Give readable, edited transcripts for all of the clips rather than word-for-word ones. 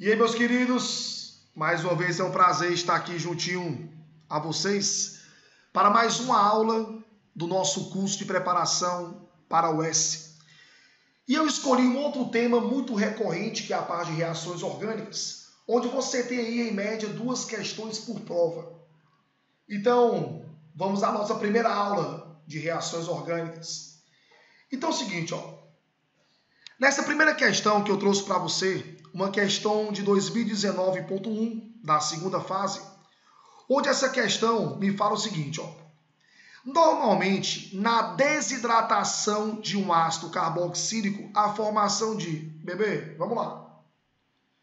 E aí, meus queridos, mais uma vez é um prazer estar aqui juntinho a vocês para mais uma aula do nosso curso de preparação para o S. E eu escolhi um outro tema muito recorrente, que é a parte de reações orgânicas, onde você tem aí, em média, 2 questões por prova. Então, vamos à nossa primeira aula de reações orgânicas. Então é o seguinte, ó. Nessa primeira questão que eu trouxe para você, uma questão de 2019.1, da segunda fase, onde essa questão me fala o seguinte, ó. Normalmente, na desidratação de um ácido carboxílico, a formação de... Bebê, vamos lá.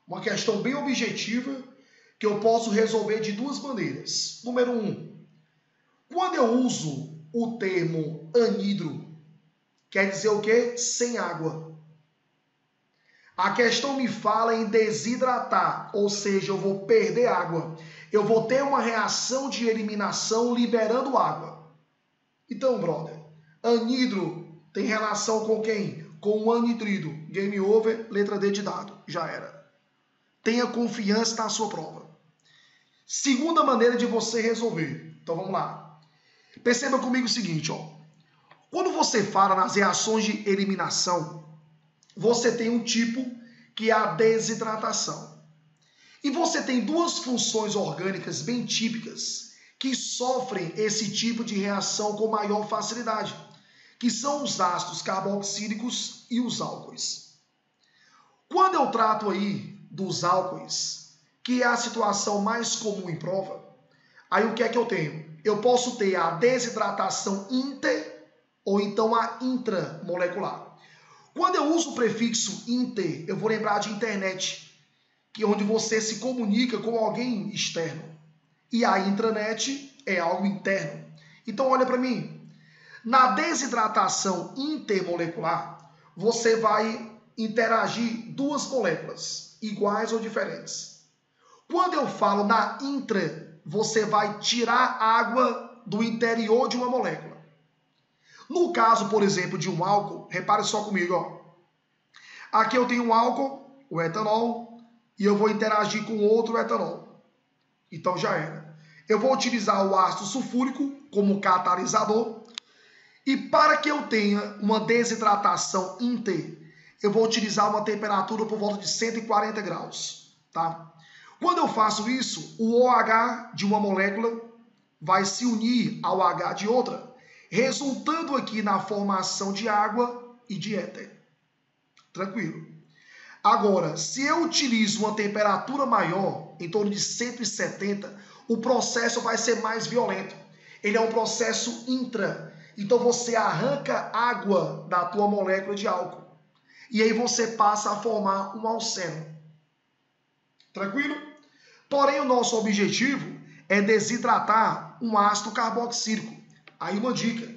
Uma questão bem objetiva que eu posso resolver de 2 maneiras. Número 1, quando eu uso o termo anidro, quer dizer o quê? Sem água. A questão me fala em desidratar, ou seja, eu vou perder água. Eu vou ter uma reação de eliminação liberando água. Então, brother, anidro tem relação com quem? Com o anidrido. Game over, letra D de dado. Já era. Tenha confiança na sua prova. Segunda maneira de você resolver. Então, vamos lá. Perceba comigo o seguinte, ó. Quando você fala nas reações de eliminação, você tem um tipo que é a desidratação. E você tem 2 funções orgânicas bem típicas que sofrem esse tipo de reação com maior facilidade, que são os ácidos carboxílicos e os álcoois. Quando eu trato aí dos álcoois, que é a situação mais comum em prova, aí o que é que eu tenho? Eu posso ter a desidratação inter ou então a intramolecular. Quando eu uso o prefixo inter, eu vou lembrar de internet, que é onde você se comunica com alguém externo. E a intranet é algo interno. Então, olha para mim. Na desidratação intermolecular, você vai interagir 2 moléculas, iguais ou diferentes. Quando eu falo na intra, você vai tirar água do interior de uma molécula. No caso, por exemplo, de um álcool, repare só comigo, ó. Aqui eu tenho um álcool, o etanol, e eu vou interagir com outro etanol. Então já era. Eu vou utilizar o ácido sulfúrico como catalisador, e para que eu tenha uma desidratação inter, eu vou utilizar uma temperatura por volta de 140 graus, tá? Quando eu faço isso, o OH de uma molécula vai se unir ao H de outra, resultando aqui na formação de água e de éter. Tranquilo. Agora, se eu utilizo uma temperatura maior, em torno de 170, o processo vai ser mais violento. Ele é um processo intra. Então você arranca água da tua molécula de álcool. E aí você passa a formar um alceno. Tranquilo? Porém, o nosso objetivo é desidratar um ácido carboxílico. Aí uma dica.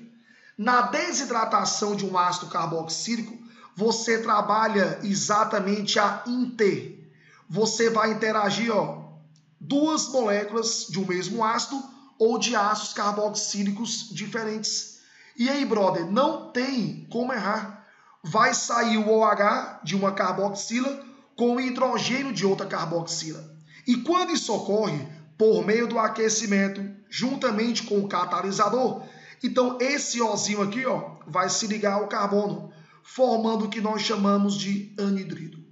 Na desidratação de um ácido carboxílico, você trabalha exatamente a inter. Você vai interagir, ó, 2 moléculas de um mesmo ácido ou de ácidos carboxílicos diferentes. E aí, brother, não tem como errar. Vai sair o OH de uma carboxila com o hidrogênio de outra carboxila. E quando isso ocorre, por meio do aquecimento, juntamente com o catalisador, então esse Ozinho aqui, ó, vai se ligar ao carbono, formando o que nós chamamos de anidrido.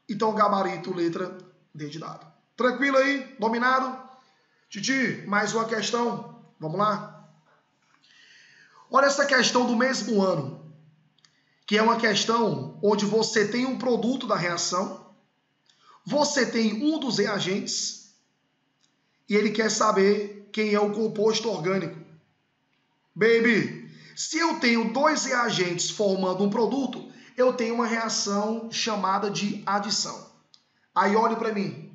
Então, gabarito, letra D de dado. Tranquilo aí? Dominado? Titi, mais uma questão. Vamos lá? Olha essa questão do mesmo ano, que é uma questão onde você tem um produto da reação, você tem um dos reagentes, e ele quer saber quem é o composto orgânico. Baby, se eu tenho 2 reagentes formando um produto, eu tenho uma reação chamada de adição. Aí olhe para mim.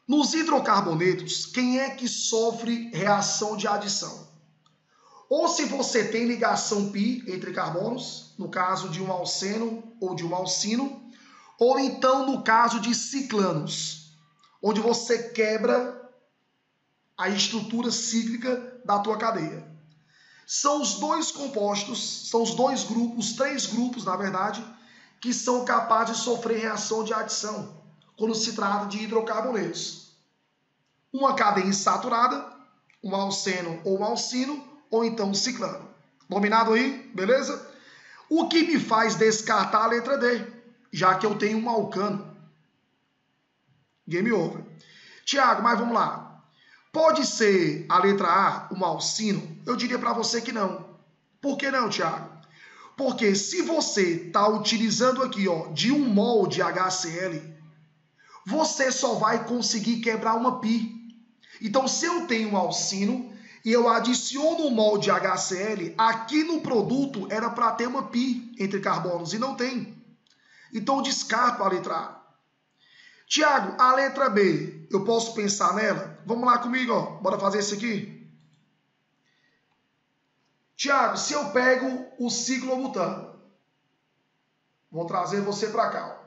Nos hidrocarbonetos, quem é que sofre reação de adição? Ou se você tem ligação pi entre carbonos, no caso de um alceno ou de um alcino, ou então no caso de ciclanos, onde você quebra a estrutura cíclica da tua cadeia. São os 2 compostos, são os 2 grupos, 3 grupos, na verdade, que são capazes de sofrer reação de adição quando se trata de hidrocarbonetos. Uma cadeia insaturada, um alceno ou um alcino, ou então um ciclano. Dominado aí? Beleza? O que me faz descartar a letra D, já que eu tenho um alcano. Game over. Tiago, mas vamos lá. Pode ser a letra A um alcino? Eu diria para você que não. Por que não, Tiago? Porque se você está utilizando aqui de 1 mol de HCl, você só vai conseguir quebrar uma pi. Então, se eu tenho um alcino e eu adiciono 1 mol de HCl, aqui no produto era para ter uma pi entre carbonos e não tem. Então, eu descarto a letra A. Tiago, a letra B, eu posso pensar nela? Vamos lá comigo, bora fazer isso aqui? Tiago, se eu pego o ciclobutano, vou trazer você para cá.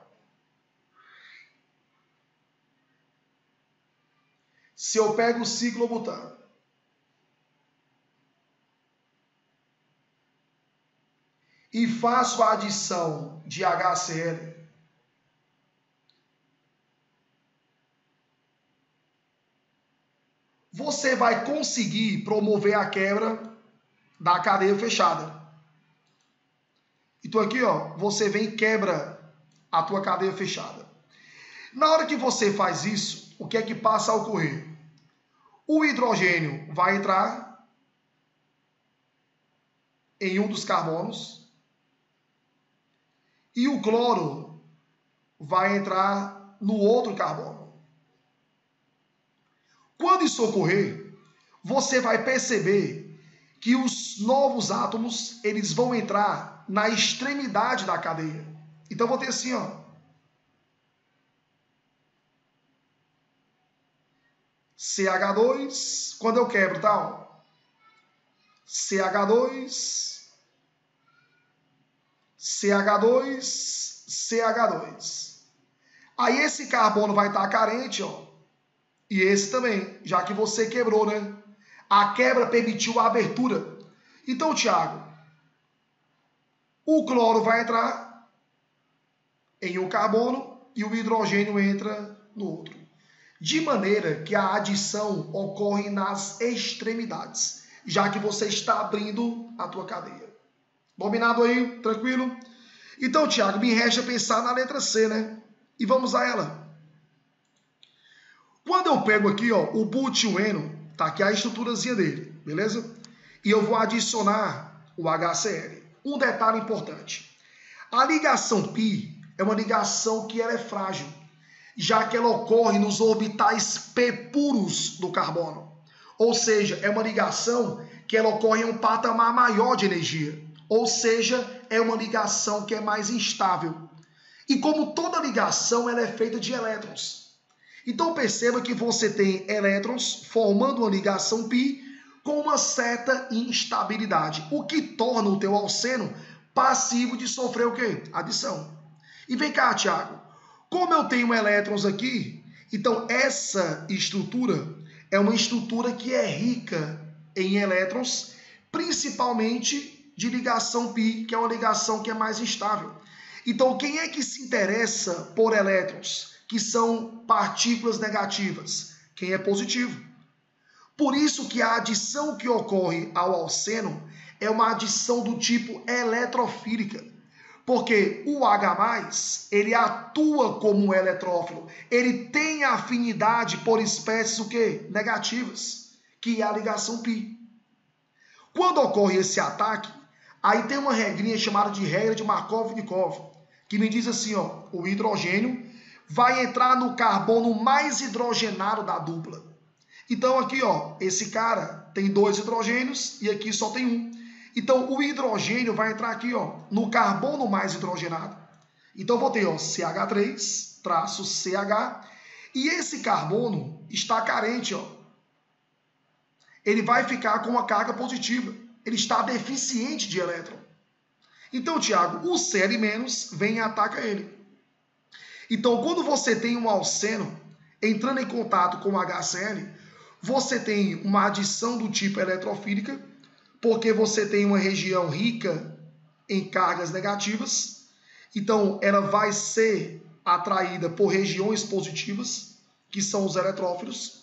Se eu pego o ciclobutano e faço a adição de HCl, você vai conseguir promover a quebra da cadeia fechada. Então aqui, você vem e quebra a tua cadeia fechada. Na hora que você faz isso, o que é que passa a ocorrer? O hidrogênio vai entrar em um dos carbonos e o cloro vai entrar no outro carbono. Quando isso ocorrer, você vai perceber que os novos átomos, eles vão entrar na extremidade da cadeia. Então, vou ter assim, CH2, quando eu quebro, tá? CH2, CH2, CH2. Aí esse carbono vai estar carente, e esse também, já que você quebrou, né? A quebra permitiu a abertura. Então, Tiago, o cloro vai entrar em um carbono e o hidrogênio entra no outro. De maneira que a adição ocorre nas extremidades, já que você está abrindo a tua cadeia. Dominado aí? Tranquilo? Então, Tiago, me resta pensar na letra C, né? E vamos a ela. Quando eu pego aqui, o butileno, tá aqui a estruturazinha dele, beleza? E eu vou adicionar o HCl. Um detalhe importante. A ligação π é uma ligação que ela é frágil, já que ela ocorre nos orbitais p puros do carbono. Ou seja, é uma ligação que ela ocorre em um patamar maior de energia. Ou seja, é uma ligação que é mais instável. E como toda ligação, ela é feita de elétrons. Então perceba que você tem elétrons formando uma ligação π com uma certa instabilidade, o que torna o teu alceno passivo de sofrer o quê? Adição. E vem cá, Tiago, como eu tenho elétrons aqui, então essa estrutura é uma estrutura que é rica em elétrons, principalmente de ligação π, que é uma ligação que é mais instável. Então quem é que se interessa por elétrons? Que são partículas negativas, quem é positivo. Por isso que a adição que ocorre ao alceno é uma adição do tipo eletrofílica, porque o H+, ele atua como um eletrófilo, ele tem afinidade por espécies o quê? Negativas, que é a ligação π. Quando ocorre esse ataque, aí tem uma regrinha chamada de regra de Markov-Nikov, que me diz assim, o hidrogênio vai entrar no carbono mais hidrogenado da dupla. Então aqui, esse cara tem 2 hidrogênios e aqui só tem 1. Então o hidrogênio vai entrar aqui, no carbono mais hidrogenado. Então vou ter, CH3 traço CH e esse carbono está carente, Ele vai ficar com uma carga positiva. Ele está deficiente de elétron. Então, Tiago, o Cl- vem e ataca ele. Então, quando você tem um alceno entrando em contato com o HCl, você tem uma adição do tipo eletrofílica, porque você tem uma região rica em cargas negativas, Então, ela vai ser atraída por regiões positivas, que são os eletrófilos.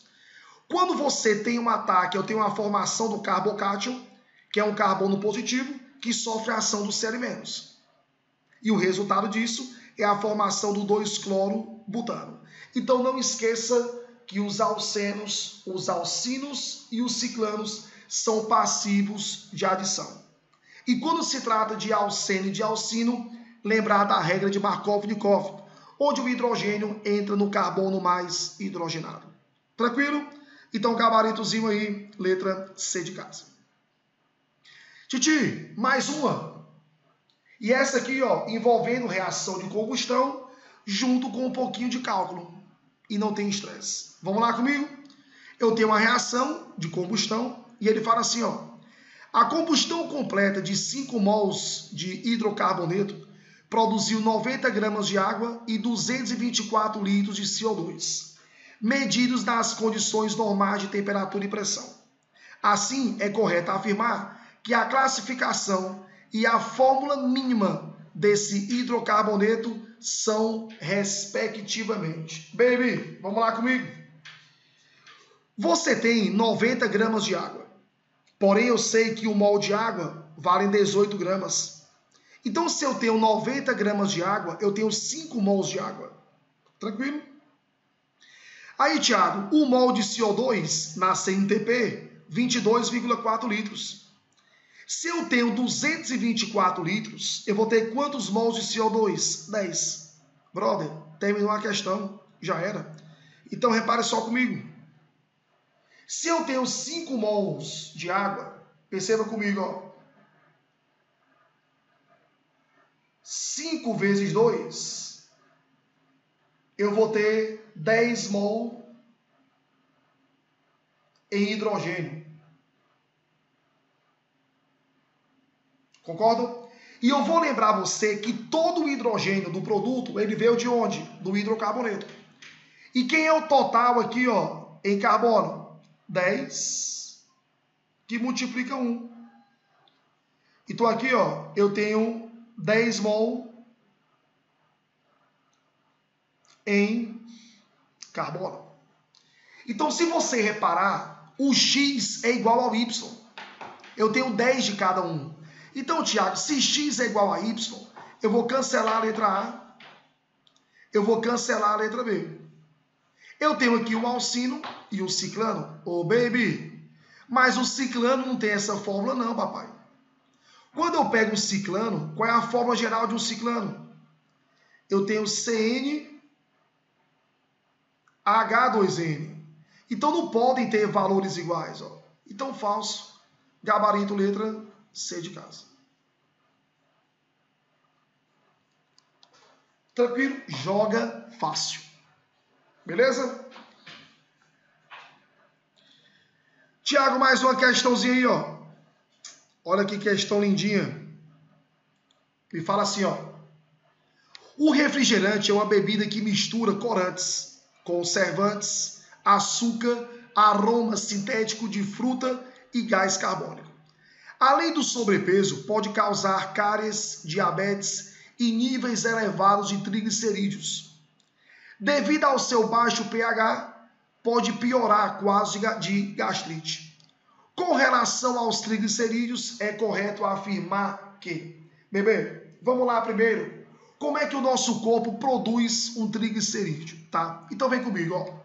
Quando você tem um ataque, eu tenho uma formação do carbocátion, que é um carbono positivo, que sofre a ação do Cl-. E o resultado disso é a formação do 2-cloro-butano. Então não esqueça que os alcenos, os alcinos e os ciclanos são passivos de adição. E quando se trata de alceno e de alcino, lembrar da regra de Markov-Nikov, onde o hidrogênio entra no carbono mais hidrogenado. Tranquilo? Então, gabaritozinho aí, letra C de casa. Titi, mais uma. E essa aqui, ó, envolvendo reação de combustão junto com um pouquinho de cálculo. E não tem estresse. Vamos lá comigo? Eu tenho uma reação de combustão e ele fala assim, ó. A combustão completa de 5 mols de hidrocarboneto produziu 90 gramas de água e 224 litros de CO2, medidos nas condições normais de temperatura e pressão. Assim, é correto afirmar que a classificação e a fórmula mínima desse hidrocarboneto são respectivamente. Baby, vamos lá comigo? Você tem 90 gramas de água, porém eu sei que 1 mol de água vale 18 gramas. Então, se eu tenho 90 gramas de água, eu tenho 5 mols de água. Tranquilo? Aí, Thiago, 1 mol de CO2 na CNTP, 22,4 litros. Se eu tenho 224 litros, eu vou ter quantos mols de CO2? 10. Brother, terminou a questão, já era. Então, repare só comigo. Se eu tenho 5 mols de água, perceba comigo, ó. 5 vezes 2, eu vou ter 10 mol em hidrogênio. Concordam? E eu vou lembrar você que todo o hidrogênio do produto, ele veio de onde? Do hidrocarboneto. E quem é o total aqui, ó, em carbono? 10, que multiplica 1. Então aqui, ó, eu tenho 10 mol em carbono. Então, se você reparar, o X é igual ao Y. Eu tenho 10 de cada um. Então, Tiago, se X é igual a Y, eu vou cancelar a letra A, eu vou cancelar a letra B. Eu tenho aqui o alcino e o ciclano. Ô, baby, mas o ciclano não tem essa fórmula não, papai. Quando eu pego o ciclano, qual é a fórmula geral de um ciclano? Eu tenho CnH2n. Então não podem ter valores iguais, ó. Então falso. Gabarito, letra C de casa. Tranquilo? Joga fácil. Beleza? Tiago, mais uma questãozinha aí, ó. Olha que questão lindinha. Me fala assim, ó. O refrigerante é uma bebida que mistura corantes, conservantes, açúcar, aroma sintético de fruta e gás carbônico. Além do sobrepeso, pode causar cáries, diabetes e níveis elevados de triglicerídeos. Devido ao seu baixo pH, pode piorar quadros de gastrite. Com relação aos triglicerídeos, é correto afirmar que... Bebê, vamos lá primeiro. Como é que o nosso corpo produz um triglicerídeo, tá? Então vem comigo, ó.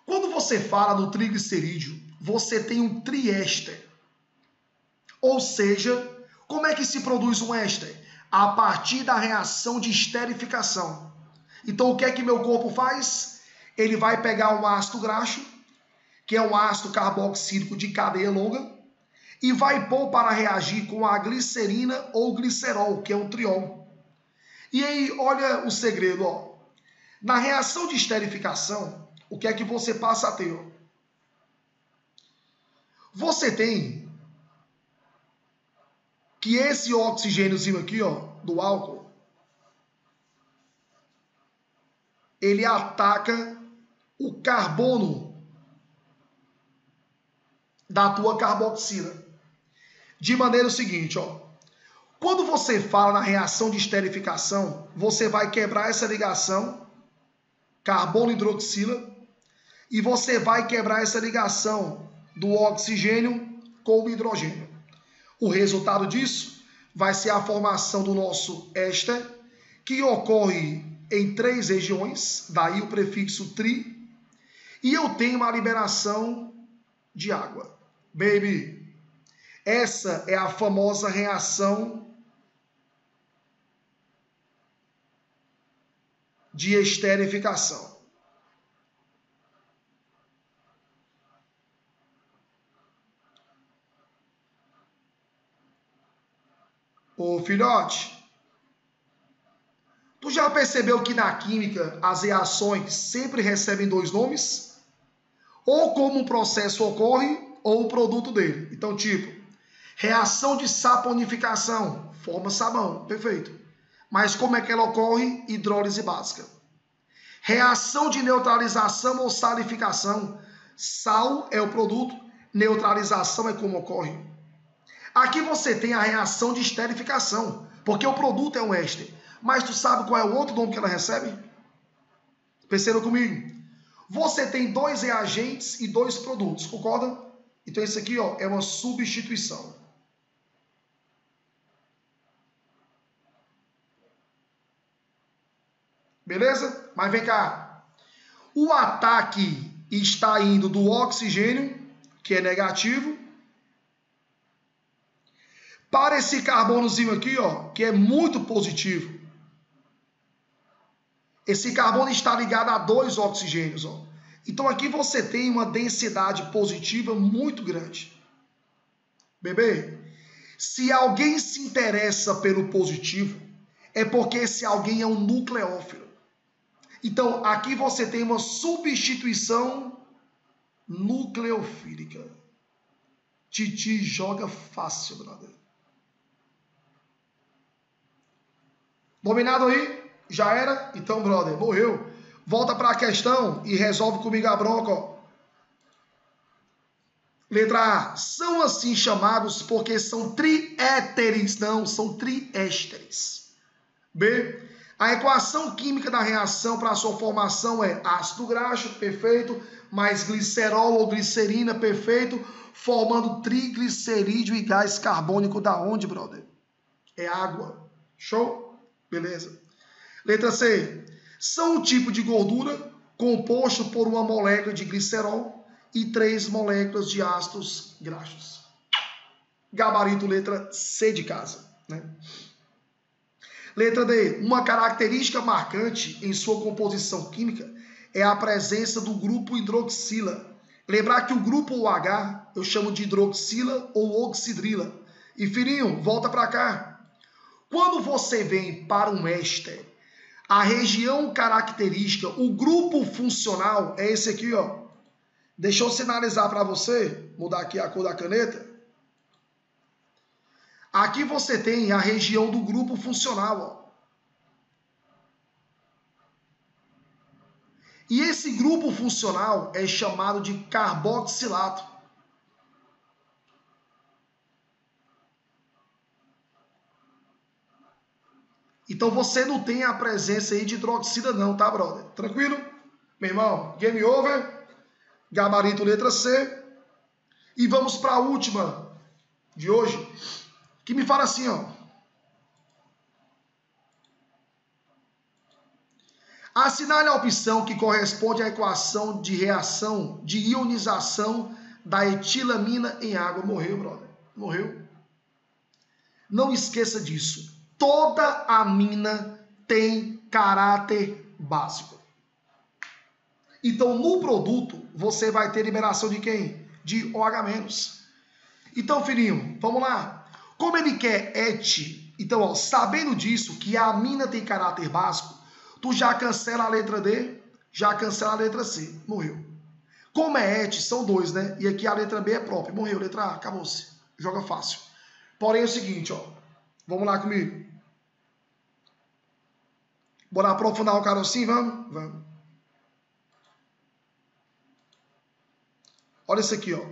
Quando você fala do triglicerídeo, você tem um triéster. Ou seja, como é que se produz um éster? A partir da reação de esterificação. Então o que é que meu corpo faz? Ele vai pegar um ácido graxo, que é um ácido carboxílico de cadeia longa, e vai pôr para reagir com a glicerina ou glicerol, que é um triol. E aí, olha o segredo, ó. Na reação de esterificação, o que é que você passa a ter, ó? Você tem que esse oxigêniozinho aqui, ó, do álcool, ele ataca o carbono da tua carboxila. De maneira seguinte, ó. Quando você fala na reação de esterificação, você vai quebrar essa ligação carbono hidroxila e você vai quebrar essa ligação do oxigênio com o hidrogênio. O resultado disso vai ser a formação do nosso éster, que ocorre em 3 regiões, daí o prefixo tri, e eu tenho uma liberação de água. Baby, essa é a famosa reação de esterificação. Ô filhote, tu já percebeu que na química as reações sempre recebem 2 nomes? Ou como um processo ocorre, ou o produto dele. Então, tipo, reação de saponificação, forma sabão, perfeito. Mas como é que ela ocorre? Hidrólise básica. Reação de neutralização ou salificação, sal é o produto, neutralização é como ocorre. Aqui você tem a reação de esterificação, porque o produto é um éster. Mas tu sabe qual é o outro nome que ela recebe? Percebam comigo. Você tem 2 reagentes e 2 produtos, concorda? Então isso aqui, ó, é uma substituição. Beleza? Mas vem cá. O ataque está indo do oxigênio, que é negativo, para esse carbonozinho aqui, ó, que é muito positivo. Esse carbono está ligado a 2 oxigênios, ó. Então aqui você tem uma densidade positiva muito grande. Bebê, se alguém se interessa pelo positivo, é porque esse alguém é um nucleófilo. Então aqui você tem uma substituição nucleofílica. Titi joga fácil, brother. Dominado aí? Já era? Então, brother, morreu. Volta para a questão e resolve comigo a bronca, ó. Letra A. São assim chamados porque são triéteres. Não, são triésteres. B. A equação química da reação para a sua formação é ácido graxo, perfeito, mais glicerol ou glicerina, perfeito, formando triglicerídeo e gás carbônico da onde, brother? É água. Show? Beleza. Letra C. São um tipo de gordura composto por uma molécula de glicerol e 3 moléculas de ácidos graxos. Gabarito letra C de casa, né? Letra D. Uma característica marcante em sua composição química é a presença do grupo hidroxila. Lembrar que o grupo OH eu chamo de hidroxila ou oxidrila. E filhinho, volta para cá. Quando você vem para um éster, a região característica, o grupo funcional é esse aqui, ó. Deixa eu sinalizar para você, mudar aqui a cor da caneta. Aqui você tem a região do grupo funcional, ó. E esse grupo funcional é chamado de carboxilato. Então você não tem a presença aí de hidroxila não, tá, brother? Tranquilo? Meu irmão, game over. Gabarito letra C. E vamos para a última de hoje, que me fala assim, ó. Assinale a opção que corresponde à equação de reação de ionização da etilamina em água. Morreu, brother. Morreu. Não esqueça disso. Toda amina tem caráter básico. Então, no produto, você vai ter liberação de quem? De OH-. Então, filhinho, vamos lá. Como ele quer et, então, ó, sabendo disso, que a amina tem caráter básico, tu já cancela a letra D, já cancela a letra C. Morreu. Como é et, são 2, né? E aqui a letra B é própria. Morreu. Letra A, acabou-se. Joga fácil. Porém, é o seguinte, ó. Vamos lá comigo. Bora aprofundar o carocinho? Vamos? Vamos. Olha isso aqui, ó.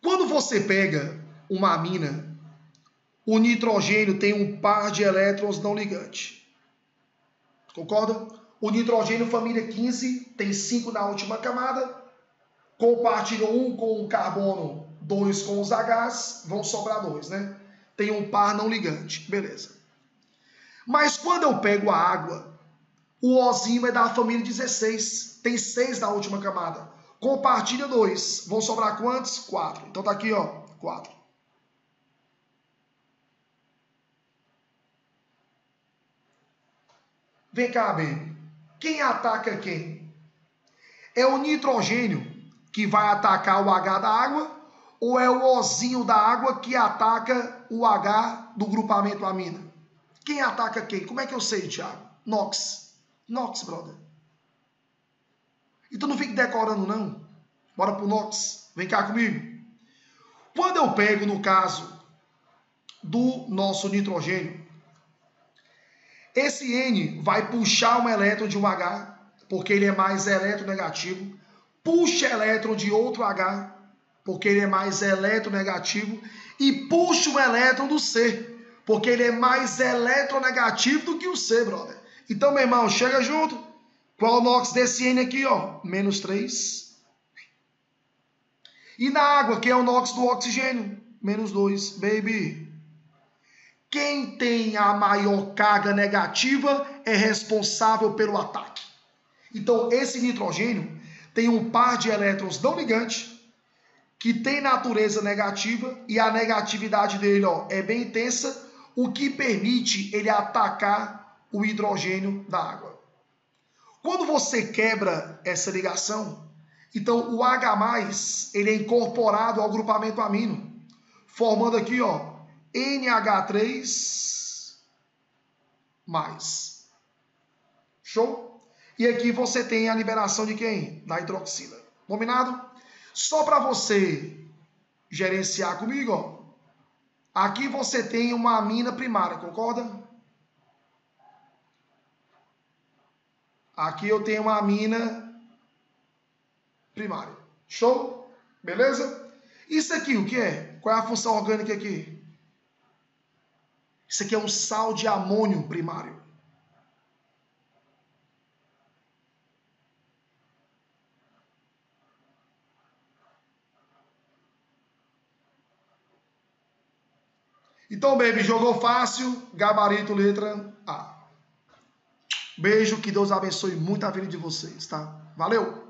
Quando você pega uma amina o nitrogênio tem um par de elétrons não ligante. Concorda? O nitrogênio família 15 tem 5 na última camada. Compartilha 1 com o carbono, 2 com os Hs, vão sobrar 2, né? Tem um par não ligante. Beleza. Mas quando eu pego a água, o Ozinho é da família 16. Tem 6 na última camada. Compartilha 2. Vão sobrar quantos? 4. Então tá aqui, ó, 4. Vem cá, baby. Quem ataca quem? É o nitrogênio que vai atacar o H da água ou é o Ozinho da água que ataca o H do grupamento amina? Quem ataca quem? Como é que eu sei, Thiago? NOx. NOx, brother. Então não fique decorando, não. Bora pro NOx. Vem cá comigo. Quando eu pego, no caso do nosso nitrogênio, esse N vai puxar um elétron de um H, porque ele é mais eletronegativo. Puxa elétron de outro H, porque ele é mais eletronegativo. E puxa o elétron do C, porque ele é mais eletronegativo do que o C, brother. Então, meu irmão, chega junto. Qual o NOx desse N aqui, ó? Menos 3. E na água, que é o NOx do oxigênio? Menos 2. Baby. Quem tem a maior carga negativa é responsável pelo ataque. Então, esse nitrogênio tem um par de elétrons não ligantes que tem natureza negativa e a negatividade dele, ó, é bem intensa, o que permite ele atacar o hidrogênio da água. Quando você quebra essa ligação, então o H+, ele é incorporado ao grupamento amino, formando aqui, ó, NH3+. Show? E aqui você tem a liberação de quem? Da hidroxila. Combinado? Só para você gerenciar comigo, ó. Aqui você tem uma amina primária, concorda? Aqui eu tenho uma amina primária. Show? Beleza? Isso aqui, o que é? Qual é a função orgânica aqui? Isso aqui é um sal de amônio primário. Então, baby, jogou fácil, gabarito, letra A. Beijo, que Deus abençoe muito a vida de vocês, tá? Valeu!